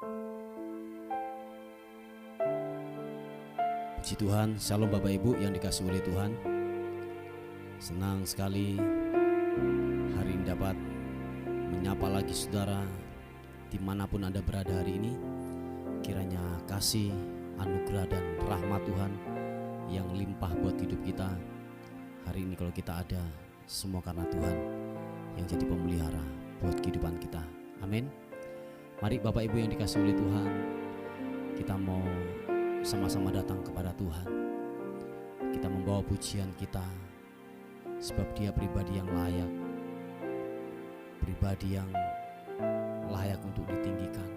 Puji Tuhan, Shalom Bapak Ibu yang dikasihi oleh Tuhan. Senang sekali hari ini dapat menyapa lagi saudara dimanapun Anda berada hari ini. Kiranya kasih, anugerah dan rahmat Tuhan yang limpah buat hidup kita hari ini. Kalau kita ada, semua karena Tuhan yang jadi pemelihara buat kehidupan kita. Amin. Mari Bapak Ibu yang dikasihi oleh Tuhan, kita mau sama-sama datang kepada Tuhan. Kita membawa pujian kita, sebab Dia pribadi yang layak, pribadi yang layak untuk ditinggikan.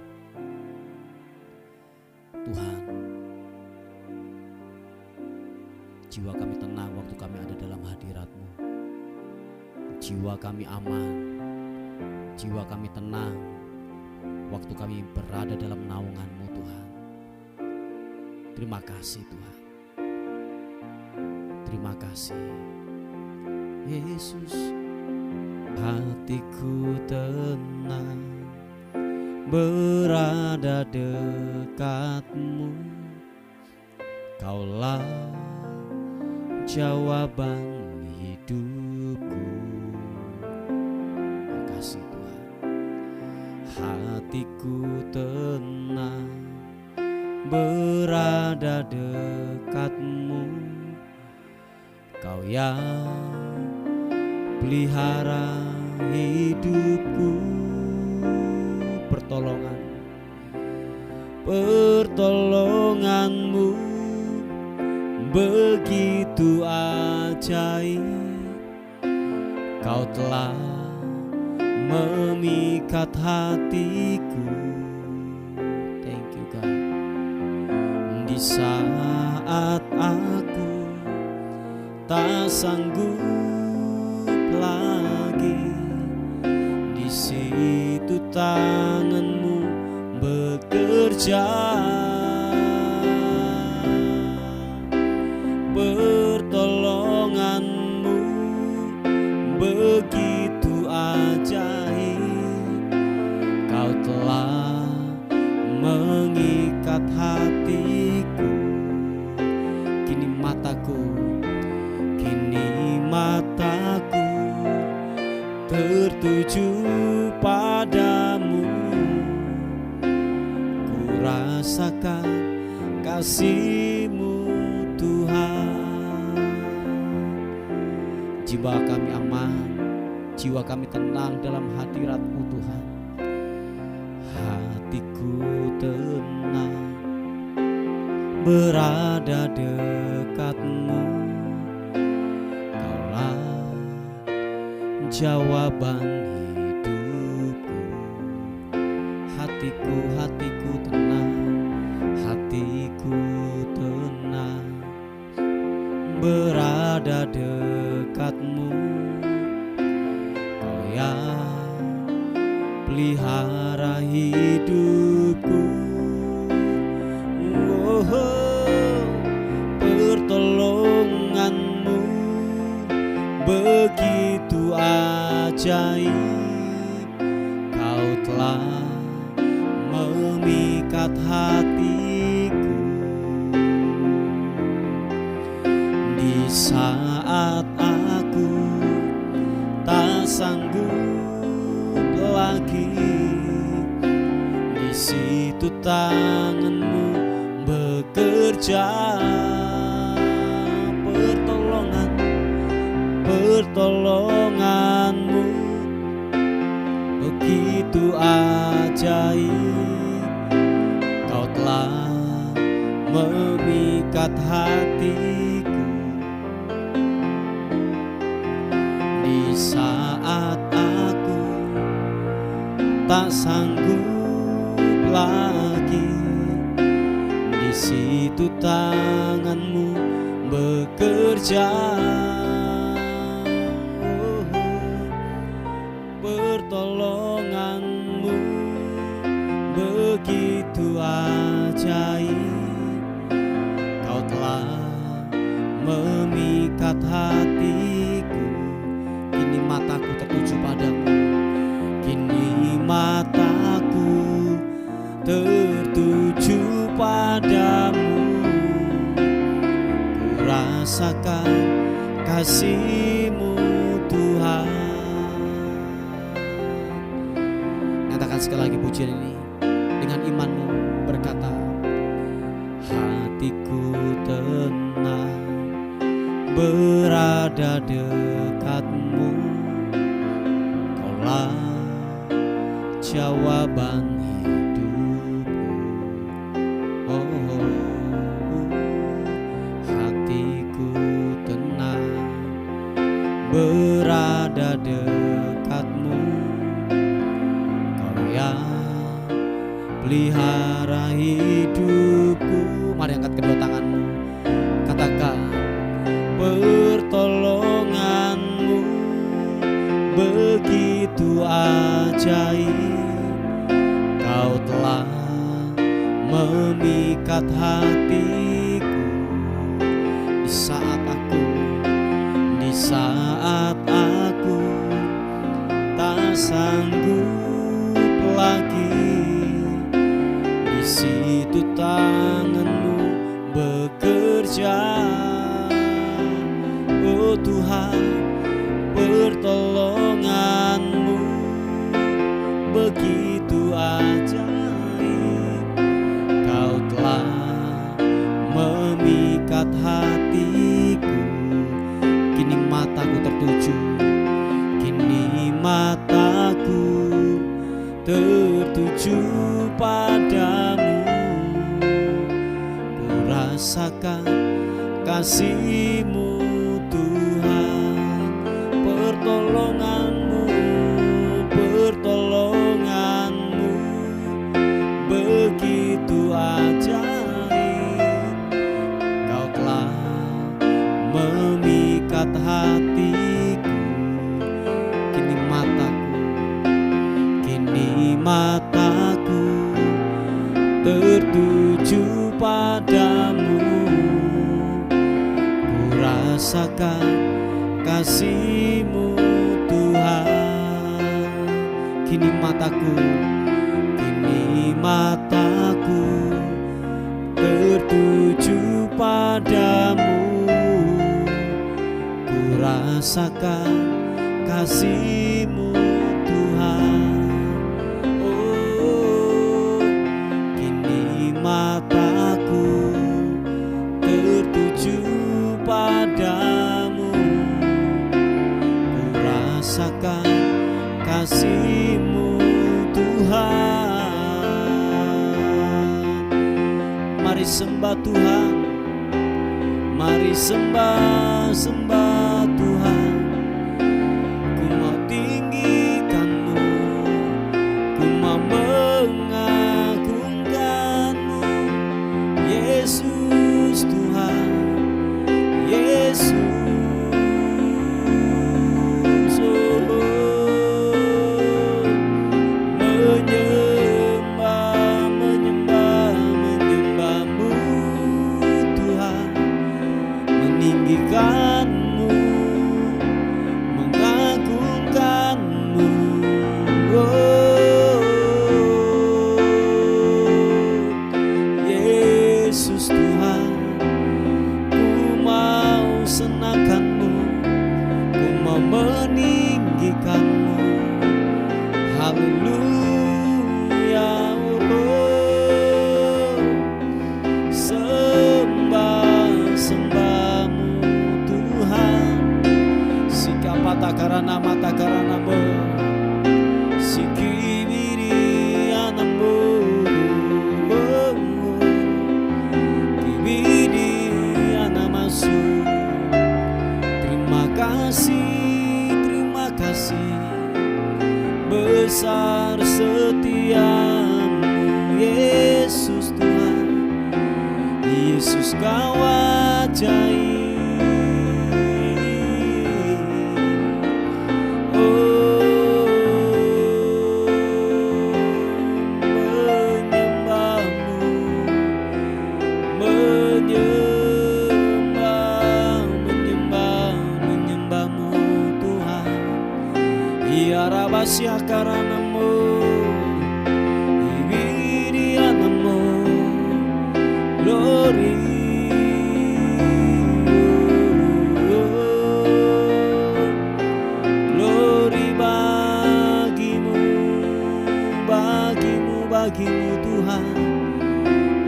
Tuhan, jiwa kami tenang waktu kami ada dalam hadirat-Mu. Jiwa kami aman, jiwa kami tenang waktu kami berada dalam naungan-Mu Tuhan. Terima kasih Tuhan. Terima kasih Yesus. Hatiku tenang berada dekat-Mu. Kaulah jawaban hidupku. Terima kasih Tuhan. Hatiku tenang berada dekat-Mu. Kau yang pelihara hidupku. Pertolongan-Mu begitu ajaib. Kau telah memikat hatiku. Thank you God. Di saat aku tak sanggup lagi, di situ tangan-Mu bekerja. Pertolongan-Mu begitu ajaib. Kau telah mengikat hatiku. Kini mataku tertuju padamu. Ku rasakan kasih-Mu Tuhan. Jiwa kami aman, jiwa kami tenang dalam hadirat-Mu Tuhan. Hatiku tenang berada dekat-Mu. Kaulah jawaban hidupku. Hatiku tenang, hatiku tenang berada dekat-Mu. Kau yang pelihara hidupku. Pertolongan-Mu begitu ajaib. Kau telah memikat hatiku. Di saat aku tak sanggup lagi, di situ tangan-Mu bekerja. Pertolongan-Mu begitu ajaib. Kau telah memikat hatiku. Di saat aku tak sanggup lagi, di situ tangan-Mu bekerja. Pertolongan-Mu begitu ajaib. Kau telah memikat hatiku. Kini mataku tertuju padamu. Kini mataku tertuju rasakan kasih-Mu Tuhan. Nyatakan sekali lagi pujian ini dengan imanmu, berkata, hatiku tenang berada dekat-Mu, Kaulah jawaban hidupku. Oh, hatiku tenang berada dekat-Mu, Kau yang pelihara hidupku. Mari angkat kedua tanganmu, katakan, pertolongan-Mu begitu ajaib, Kau telah memikat hatiku. Di saat aku tak sanggup lagi, di situ tangan-Mu bekerja. Oh Tuhan, pertolongan-Mu begitu ajaib, Kau telah memikat hatiku. Kini mataku tertuju, kini mataku tertuju padamu. Ku rasakan kasih-Mu Tuhan, pertolongan-Mu begitu ajaib, Kau telah memikat hatiku. Kini mataku tertuju padamu. Ku rasakan kasih-Mu Tuhan. Kini mataku tertuju padamu. Ku rasakan kasih-Mu Tuhan. Oh, kini mataku tertuju padamu. Ku rasakan kasih-Mu Tuhan. Mari sembah Tuhan, mari sembah Tuhan. Ku mau tinggikan-Mu, ku mau mengagungkan-Mu, Yesus Tuhan, Yesus. Mengagungkan-Mu, oh, Yesus Tuhan. Ku mau senangkan-Mu, ku mau meninggikan-Mu. Haleluya, oh, sembah-Mu Tuhan. Matakarana matakarana-Mu, sikibiri-ana-Mu, oh, kibiri-ana-masu. Terima kasih, besar setia-Mu, Yesus Tuhan. Yesus Kau ajaib. Menyembah-Mu Tuhan. Iarabasya karana-Mu, ibiriana-Mu, glory. bagimu Tuhan.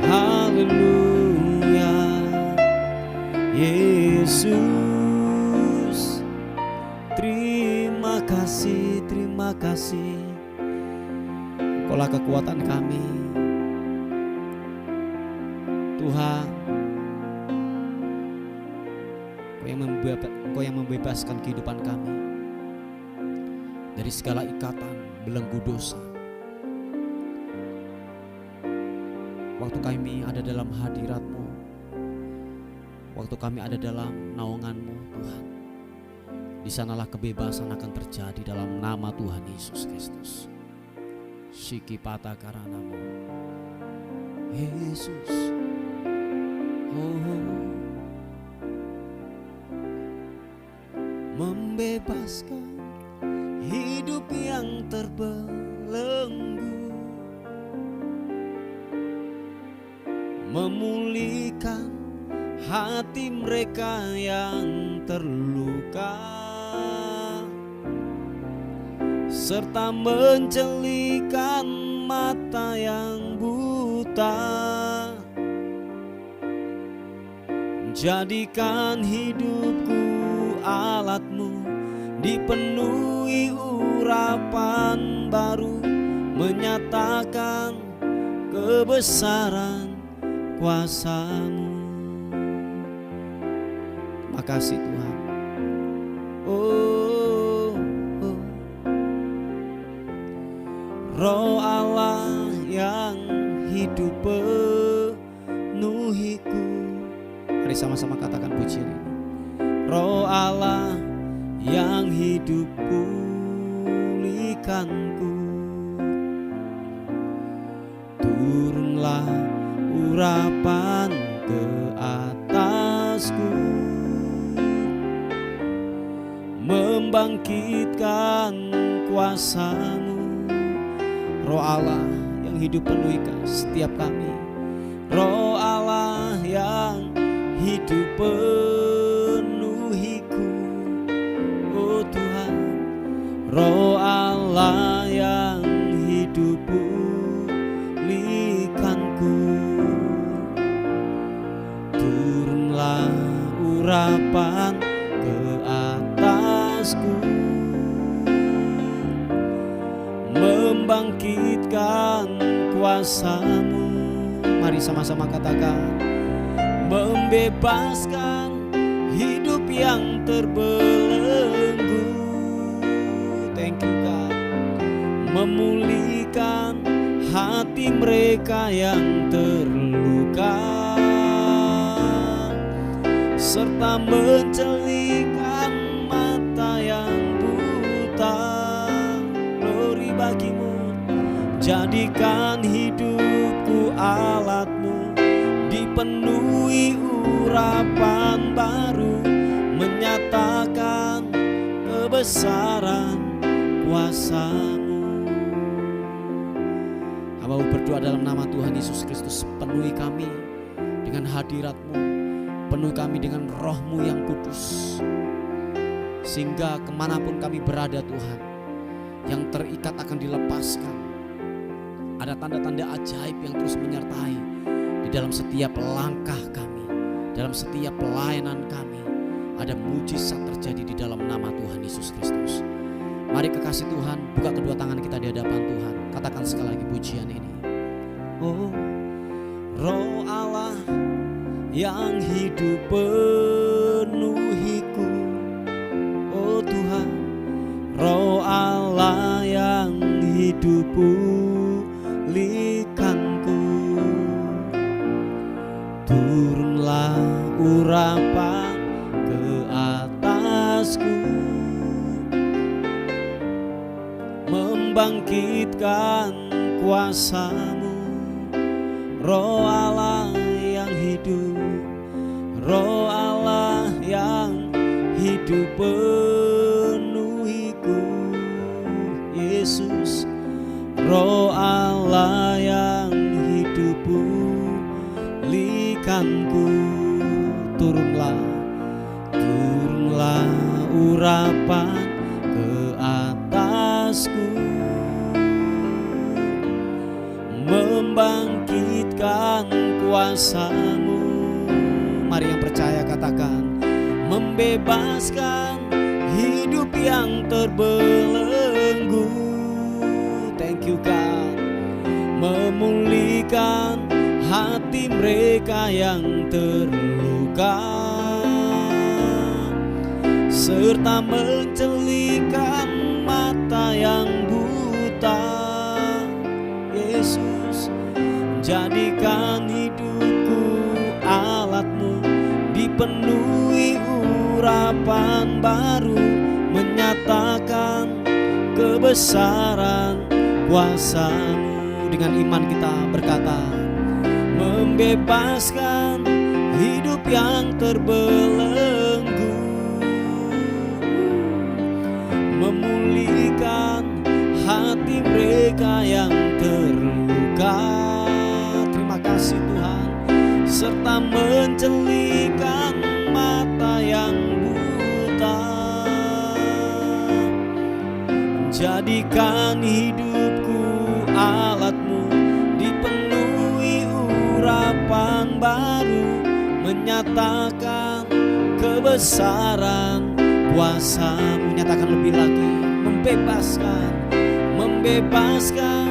Haleluya Yesus, terima kasih, terima kasih. Engkaulah kekuatan kami Tuhan. Engkau yang membebaskan kehidupan kami dari segala ikatan belenggu dosa. Waktu kami ada dalam hadirat-Mu, waktu kami ada dalam naungan-Mu Tuhan, di sanalah kebebasan akan terjadi dalam nama Tuhan Yesus Kristus. Shiki pata karanamu Yesus. Membebaskan hidup yang terbelenggu, memulihkan hati mereka yang terluka, serta mencelikan mata yang buta. Jadikan hidupku alat-Mu, dipenuhi urapan baru, menyatakan kebesaran kuasa-Mu. Terima kasih Tuhan. Roh Allah yang hidup penuhiku. Mari sama-sama katakan pujian ini. Roh Allah yang hidup pulihkanku. Turunlah urapan ke atasku, membangkitkan kuasa-Mu. Roh Allah yang hidup penuhikan setiap kami. Roh Allah yang hidup penuhiku, oh Tuhan. Roh Allah yang hidup pulihkanku. Turunlah urapan ke atasku, membangkitkan kuasa-Mu. Mari sama-sama katakan. Membebaskan hidup yang terbelenggu. Thank you God. Memulihkan hati mereka yang terluka, serta mencelikan mata yang buta. Glory bagimu. Jadikan hidupku alat-Mu, dipenuhi urapan baru, menyatakan kebesaran kuasa-Mu. Hamba berdoa dalam nama Tuhan Yesus Kristus, penuhi kami dengan hadirat-Mu, penuhi kami dengan Roh-Mu yang kudus, sehingga kemanapun kami berada Tuhan, yang terikat akan dilepaskan. Ada tanda-tanda ajaib yang terus menyertai di dalam setiap langkah kami, dalam setiap pelayanan kami. Ada mujizat terjadi di dalam nama Tuhan Yesus Kristus. Mari kekasih Tuhan, buka kedua tangan kita di hadapan Tuhan. Katakan sekali lagi pujian ini. Oh, Roh Allah yang hidup penuhiku, oh Tuhan. Roh Allah yang hidup pulihkanku. Turunlah urapan ke atasku, membangkitkan kuasa-Mu. Roh Allah yang hidup, Roh Allah yang hidup penuhiku, Yesus. Roh Allah yang hidup pulihkanku. Turunlah, turunlah urapan ke atasku, kuasa-Mu. Mari yang percaya katakan, membebaskan hidup yang terbelenggu. Thank you God. Memulihkan hati mereka yang terluka, serta mencelihkan mata yang buta. Yesus, jadikan hidupku alat-Mu, dipenuhi urapan baru, menyatakan kebesaran kuasa-Mu. Dengan iman kita berkata, membebaskan hidup yang terbelenggu, memulihkan hati mereka yang terluka. Terima kasih Tuhan. Serta mencelihkan mata yang buta. Jadikan hidupku alat-Mu, dipenuhi urapan baru, menyatakan kebesaran kuasa-Mu. Nyatakan lebih lagi, membebaskan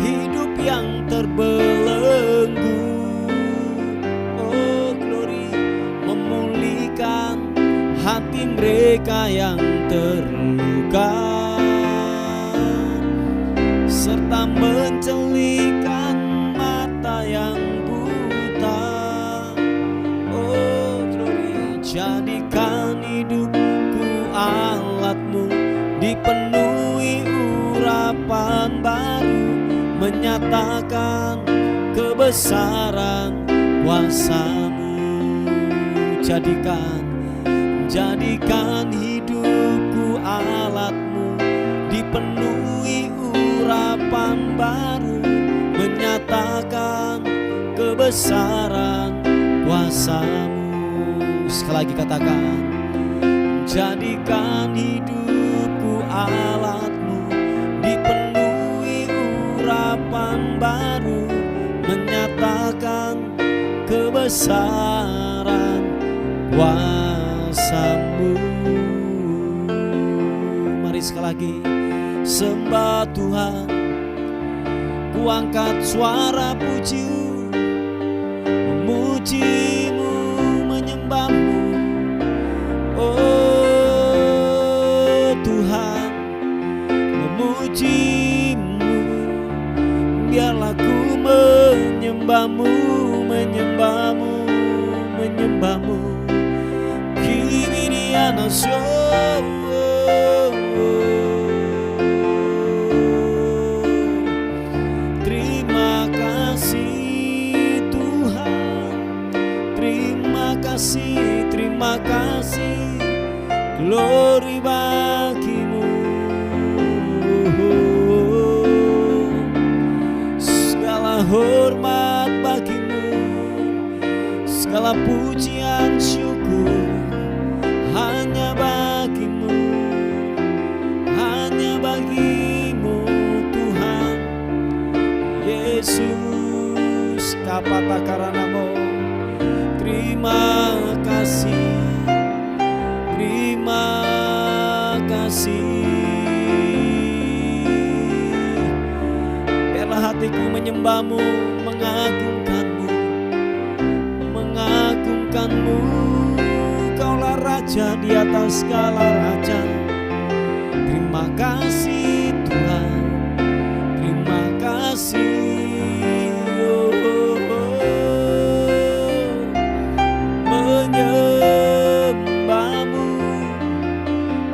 hidup yang terbelenggu. Oh glory, memulihkan hati mereka yang terluka, serta mencelihkan mata yang buta. Oh glory, jadikan hidupku alat-Mu, dipenuhi urapan baru, menyatakan kebesaran kuasa-Mu. Jadikan hidupku alat-Mu, dipenuhi urapan baru, menyatakan kebesaran kuasa-Mu. Sekali lagi katakan, jadikan hidupku alat-Mu, dipenuhi urapan baru, menyatakan kebesaran kuasa-Mu. Mari sekali lagi sembah Tuhan, ku angkat suara puji, memuji-Mu, menyembah-Mu. Oh Tuhan, memuji-Mu, biarlah ku menyembah-Mu, menyembah-Mu, menyembah-Mu. Kibiriana terima kasih Tuhan, terima kasih, glory bagi-Mu. Segala hormat bagi-Mu, segala pujian syukur hanya bagi-Mu, hanya bagi-Mu Tuhan Yesus. Kapata karanamo, terima kasih, terima kasih. Biarlah hatiku menyembah-Mu, mengagungkan-Mu, mengagungkan-Mu. Kaulah Raja di atas segala raja. Terima kasih Tuhan, terima kasih. Menyembah-Mu,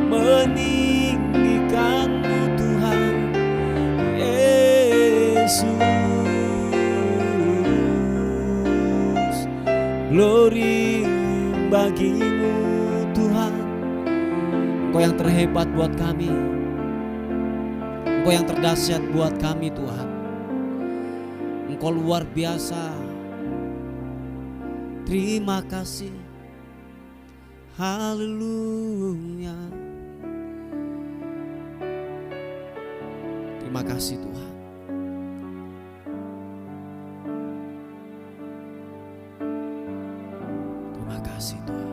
meninggikan-Mu Tuhan Yesus. Glory bagi-Mu Tuhan. Engkau yang terhebat buat kami, Engkau yang terdahsyat buat kami Tuhan. Engkau luar biasa. Terima kasih, haleluya. Terima kasih Tuhan. Terima kasih Tuhan,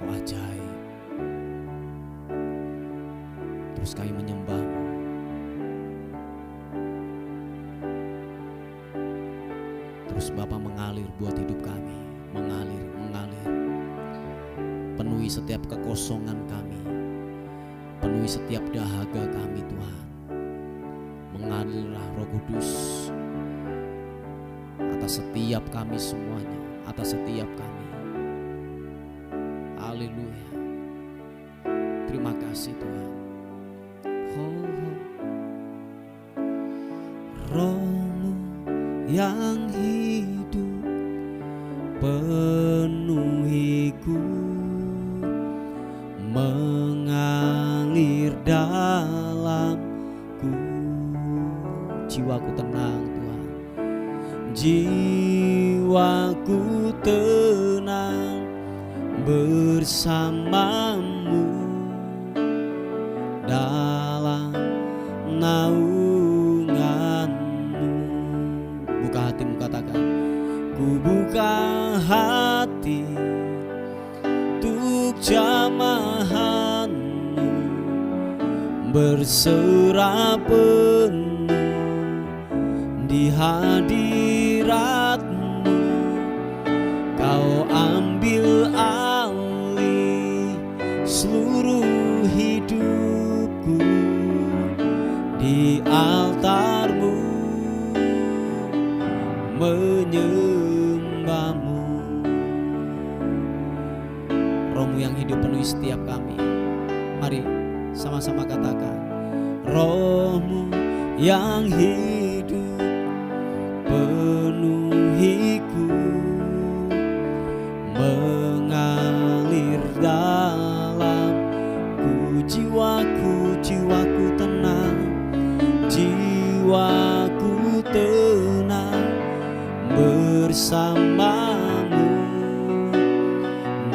Kau ajaib. Terus kami menyembah-Mu. Terus Bapa mengalir buat hidup kami, mengalir. Penuhi setiap kekosongan kami, penuhi setiap dahaga kami Tuhan. Mengalirlah Roh Kudus atas setiap kami semuanya, atas setiap kami. Haleluya. Terima kasih Tuhan. Roh-Mu yang hidup penuhiku, mengalir dalamku. Jiwaku tenang Tuhan, jiwaku tenang bersama-Mu dalam naungan-Mu. Buka hatimu, katakan, ku buka hati untuk jamahan-Mu, berserah penuh di hadirat-Mu. Kau ambil alih seluruh hidupku di altar-Mu, menyembah-Mu. Roh-Mu yang hidup penuhi setiap kami. Mari sama-sama katakan, Roh-Mu yang hidup penuhiku, mengalir dalamku. Jiwaku tenang, jiwaku tenang bersama-Mu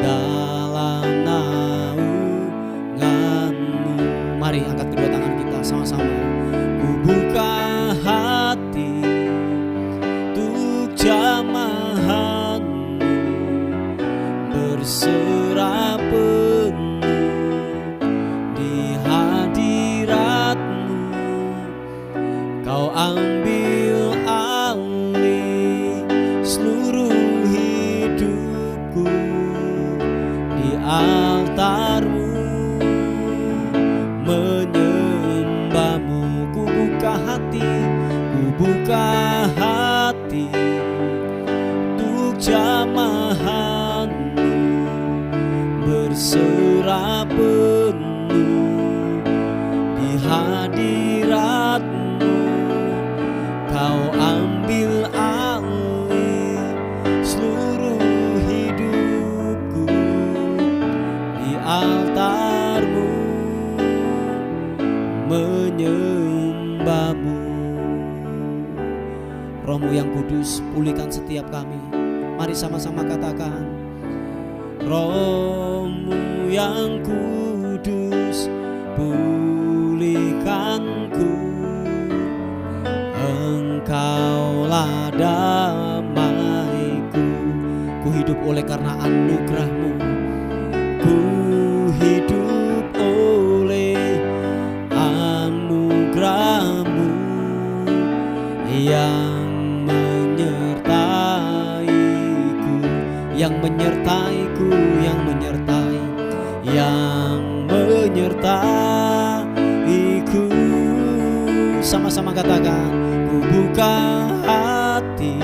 dalam naungan-Mu. Mari angkat kedua tangan kita sama-sama. Ku buka hati untuk jamahan-Mu, berserah penuh di hadirat-Mu. Kau ambil alih seluruh hidupku di altar-Mu, menyembah-Mu. Ku buka hati untuk jamahan-Mu, berserah penuh di hadirat-Mu. Kau ambil alih seluruh hidupku di altar-Mu, menyembah-Mu. Roh-Mu yang kudus, pulihkan setiap kami. Mari sama-sama katakan, Roh-Mu yang kudus, pulihkanku. Engkaulah damaiku. Ku hidup oleh karena anugerah-Mu. Ku hidup oleh anugerah-Mu yang menyertaiku, yang menyertaiku, yang menyertaiku. Sama-sama katakan, ku buka hati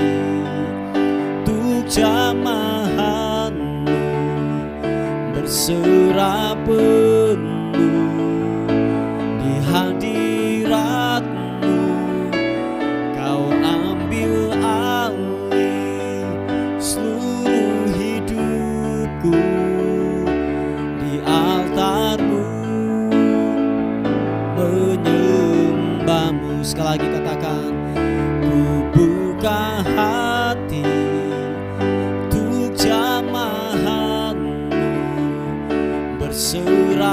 untuk jamahan-Mu, berserah penuh di hadirat-Mu. Kau ambil alih seluruh hidupku di altar-Mu, menyembah-Mu. Sekali lagi katakan, ku buka hati untuk jamahan-Mu, berserah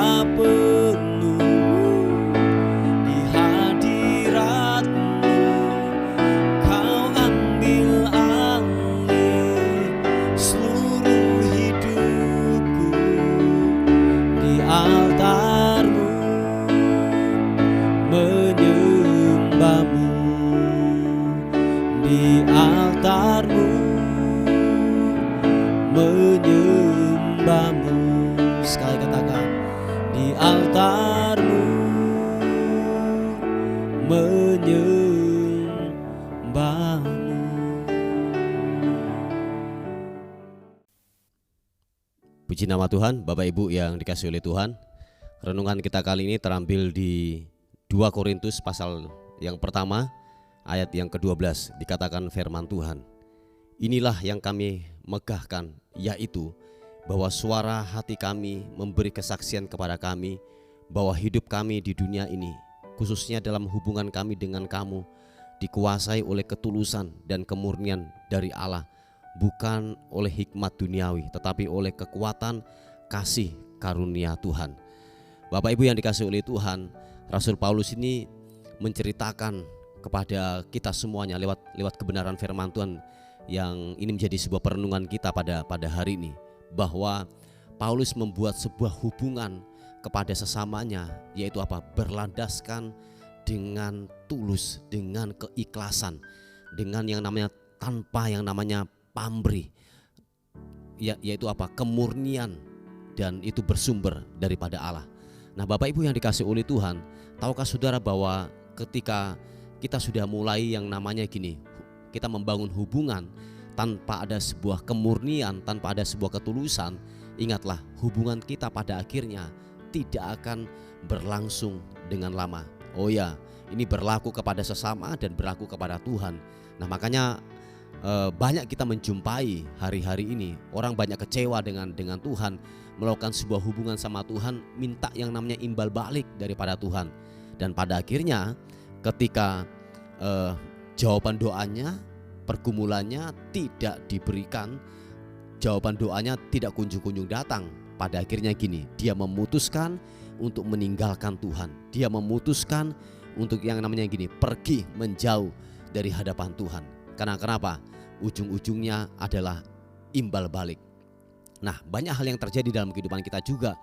di altar-Mu, menyembah-Mu. Sekali katakan, di altar-Mu, menyembah-Mu. Puji nama Tuhan, Bapak Ibu yang dikasihi oleh Tuhan. Renungan kita kali ini terambil di 2 Korintus pasal yang pertama, ayat yang ke-12. Dikatakan firman Tuhan, inilah yang kami megahkan, yaitu bahwa suara hati kami memberi kesaksian kepada kami bahwa hidup kami di dunia ini, khususnya dalam hubungan kami dengan kamu, dikuasai oleh ketulusan dan kemurnian dari Allah, bukan oleh hikmat duniawi, tetapi oleh kekuatan kasih karunia Tuhan. Bapak Ibu yang dikasihi oleh Tuhan, Rasul Paulus ini menceritakan kepada kita semuanya lewat kebenaran firman Tuhan yang ini menjadi sebuah perenungan kita pada hari ini, bahwa Paulus membuat sebuah hubungan kepada sesamanya, yaitu apa? Berlandaskan dengan tulus, dengan keikhlasan, dengan yang namanya tanpa yang namanya pamrih, yaitu apa? Kemurnian, dan itu bersumber daripada Allah. Nah, Bapak Ibu yang dikasihi oleh Tuhan, tahukah saudara bahwa ketika kita sudah mulai yang namanya gini, kita membangun hubungan tanpa ada sebuah kemurnian, tanpa ada sebuah ketulusan, ingatlah, hubungan kita pada akhirnya tidak akan berlangsung dengan lama. Oh ya, ini berlaku kepada sesama dan berlaku kepada Tuhan. Nah, makanya banyak kita menjumpai hari-hari ini orang banyak kecewa dengan Tuhan, melakukan sebuah hubungan sama Tuhan, minta yang namanya imbal balik daripada Tuhan, dan pada akhirnya ketika jawaban doanya, pergumulannya tidak diberikan, jawaban doanya tidak kunjung-kunjung datang, pada akhirnya gini, dia memutuskan untuk meninggalkan Tuhan, dia memutuskan untuk yang namanya gini, pergi menjauh dari hadapan Tuhan. Karena kenapa? Ujung-ujungnya adalah imbal balik. Nah, banyak hal yang terjadi dalam kehidupan kita juga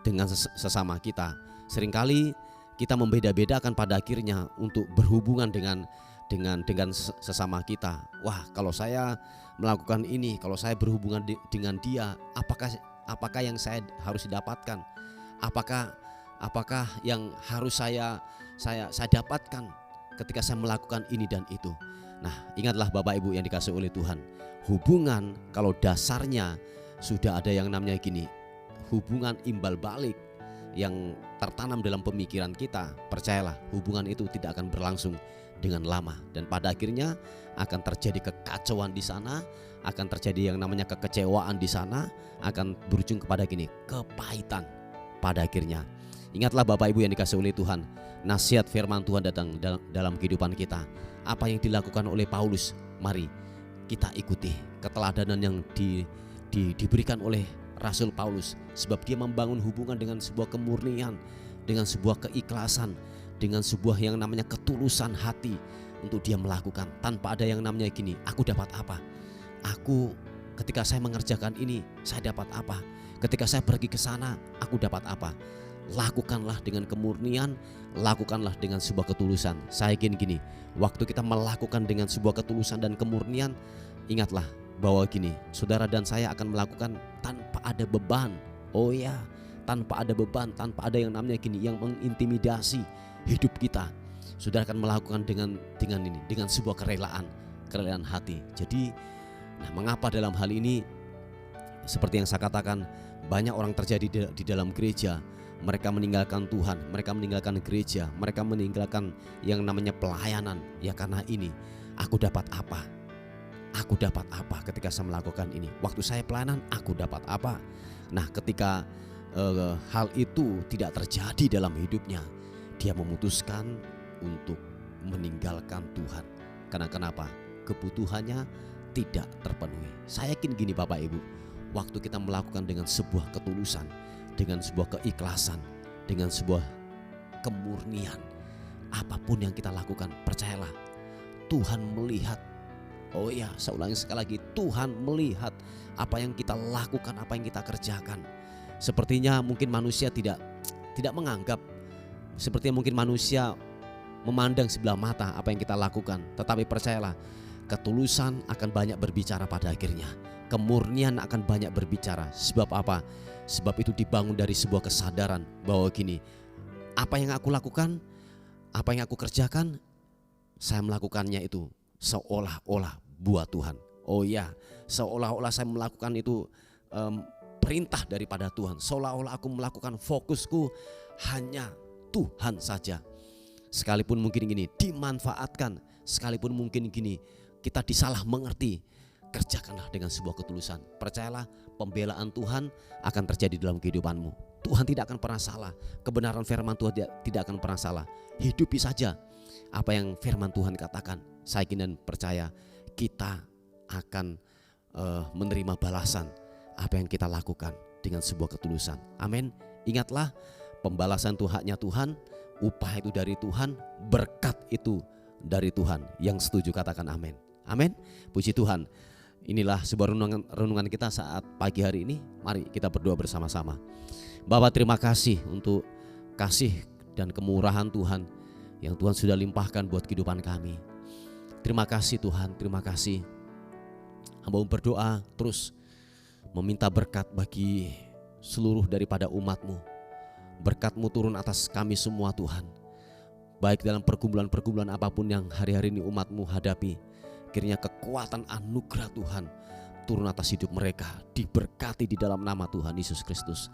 dengan sesama kita. Seringkali kita membeda-bedakan pada akhirnya untuk berhubungan dengan sesama kita. Wah, kalau saya melakukan ini, kalau saya berhubungan dengan dia, apakah yang saya harus dapatkan? Apakah yang harus saya dapatkan ketika saya melakukan ini dan itu? Nah, ingatlah Bapak Ibu yang dikasihi oleh Tuhan, hubungan kalau dasarnya sudah ada yang namanya gini, hubungan imbal balik yang tertanam dalam pemikiran kita, percayalah, hubungan itu tidak akan berlangsung dengan lama, dan pada akhirnya akan terjadi kekacauan di sana, akan terjadi yang namanya kekecewaan di sana, akan berujung kepada gini, kepahitan pada akhirnya. Ingatlah Bapak Ibu yang dikasihi oleh Tuhan, nasihat firman Tuhan datang dalam kehidupan kita. Apa yang dilakukan oleh Paulus, mari kita ikuti keteladanan yang diberikan oleh Rasul Paulus, sebab dia membangun hubungan dengan sebuah kemurnian, dengan sebuah keikhlasan, dengan sebuah yang namanya ketulusan hati untuk dia melakukan, tanpa ada yang namanya gini, aku dapat apa? Aku ketika saya mengerjakan ini, saya dapat apa? Ketika saya pergi ke sana, aku dapat apa? Lakukanlah dengan kemurnian, lakukanlah dengan sebuah ketulusan. Saya yakin gini, waktu kita melakukan dengan sebuah ketulusan dan kemurnian, ingatlah bahwa gini, saudara dan saya akan melakukan tanpa ada beban. Oh ya, tanpa ada beban, tanpa ada yang namanya gini, yang mengintimidasi hidup kita. Saudara akan melakukan dengan ini, dengan sebuah kerelaan hati. Jadi, nah, mengapa dalam hal ini seperti yang saya katakan, banyak orang terjadi di dalam gereja, mereka meninggalkan Tuhan, mereka meninggalkan gereja, mereka meninggalkan yang namanya pelayanan. Ya karena ini, aku dapat apa? Aku dapat apa ketika saya melakukan ini? Waktu saya pelayanan, aku dapat apa? Nah, ketika hal itu tidak terjadi dalam hidupnya, dia memutuskan untuk meninggalkan Tuhan. Karena kenapa? Kebutuhannya tidak terpenuhi. Saya yakin gini Bapak Ibu, waktu kita melakukan dengan sebuah ketulusan, dengan sebuah keikhlasan, dengan sebuah kemurnian, apapun yang kita lakukan, percayalah, Tuhan melihat. Oh ya, saya ulangi sekali lagi, Tuhan melihat apa yang kita lakukan, apa yang kita kerjakan. Sepertinya mungkin manusia tidak menganggap, sepertinya mungkin manusia memandang sebelah mata apa yang kita lakukan. Tetapi percayalah, ketulusan akan banyak berbicara pada akhirnya. Kemurnian akan banyak berbicara. Sebab apa? Sebab itu dibangun dari sebuah kesadaran bahwa gini, apa yang aku lakukan, apa yang aku kerjakan, saya melakukannya itu seolah-olah buat Tuhan. Oh ya, seolah-olah saya melakukan itu perintah daripada Tuhan. Seolah-olah aku melakukan fokusku hanya Tuhan saja. Sekalipun mungkin gini dimanfaatkan, sekalipun mungkin gini kita disalah mengerti, kerjakanlah dengan sebuah ketulusan. Percayalah, pembelaan Tuhan akan terjadi dalam kehidupanmu. Tuhan tidak akan pernah salah. Kebenaran firman Tuhan tidak akan pernah salah. Hidupi saja apa yang firman Tuhan katakan. Saya yakin dan percaya kita akan menerima balasan apa yang kita lakukan dengan sebuah ketulusan. Amin. Ingatlah, pembalasan itu haknya Tuhan, upah itu dari Tuhan, berkat itu dari Tuhan. Yang setuju katakan amin. Amin. Puji Tuhan. Inilah sebuah renungan kita saat pagi hari ini. Mari kita berdoa bersama-sama. Bapa, terima kasih untuk kasih dan kemurahan Tuhan yang Tuhan sudah limpahkan buat kehidupan kami. Terima kasih Tuhan, terima kasih. Hamba berdoa terus meminta berkat bagi seluruh daripada umat-Mu. Berkat-Mu turun atas kami semua Tuhan. Baik dalam pergumulan-pergumulan apapun yang hari-hari ini umat-Mu hadapi. Kiranya kekuatan anugerah Tuhan turun atas hidup mereka. Diberkati di dalam nama Tuhan Yesus Kristus.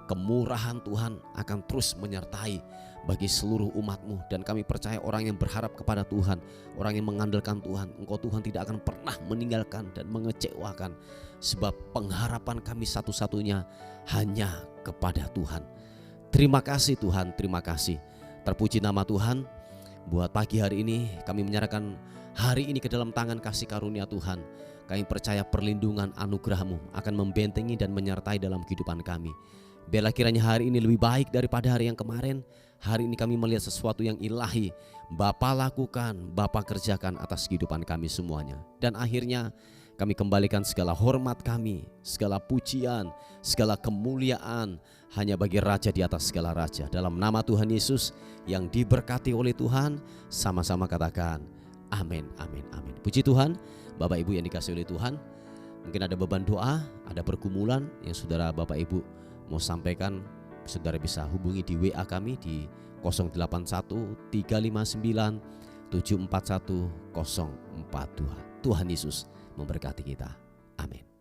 Kemurahan Tuhan akan terus menyertai bagi seluruh umat-Mu. Dan kami percaya orang yang berharap kepada Tuhan, orang yang mengandalkan Tuhan, Engkau Tuhan tidak akan pernah meninggalkan dan mengecewakan. Sebab pengharapan kami satu-satunya hanya kepada Tuhan. Terima kasih Tuhan, terima kasih. Terpuji nama Tuhan. Buat pagi hari ini kami menyerahkan hari ini ke dalam tangan kasih karunia Tuhan. Kami percaya perlindungan anugerah-Mu akan membentengi dan menyertai dalam kehidupan kami. Biarlah kiranya hari ini lebih baik daripada hari yang kemarin. Hari ini kami melihat sesuatu yang ilahi Bapa lakukan, Bapa kerjakan atas kehidupan kami semuanya. Dan akhirnya kami kembalikan segala hormat kami, segala pujian, segala kemuliaan hanya bagi Raja di atas segala raja. Dalam nama Tuhan Yesus yang diberkati oleh Tuhan, sama-sama katakan amin, amin, amin. Puji Tuhan. Bapak Ibu yang dikasihi oleh Tuhan, mungkin ada beban doa, ada pergumulan yang saudara Bapak Ibu mau sampaikan, saudara bisa hubungi di WA kami di 081 359 741 042. Tuhan Yesus memberkati kita. Amin.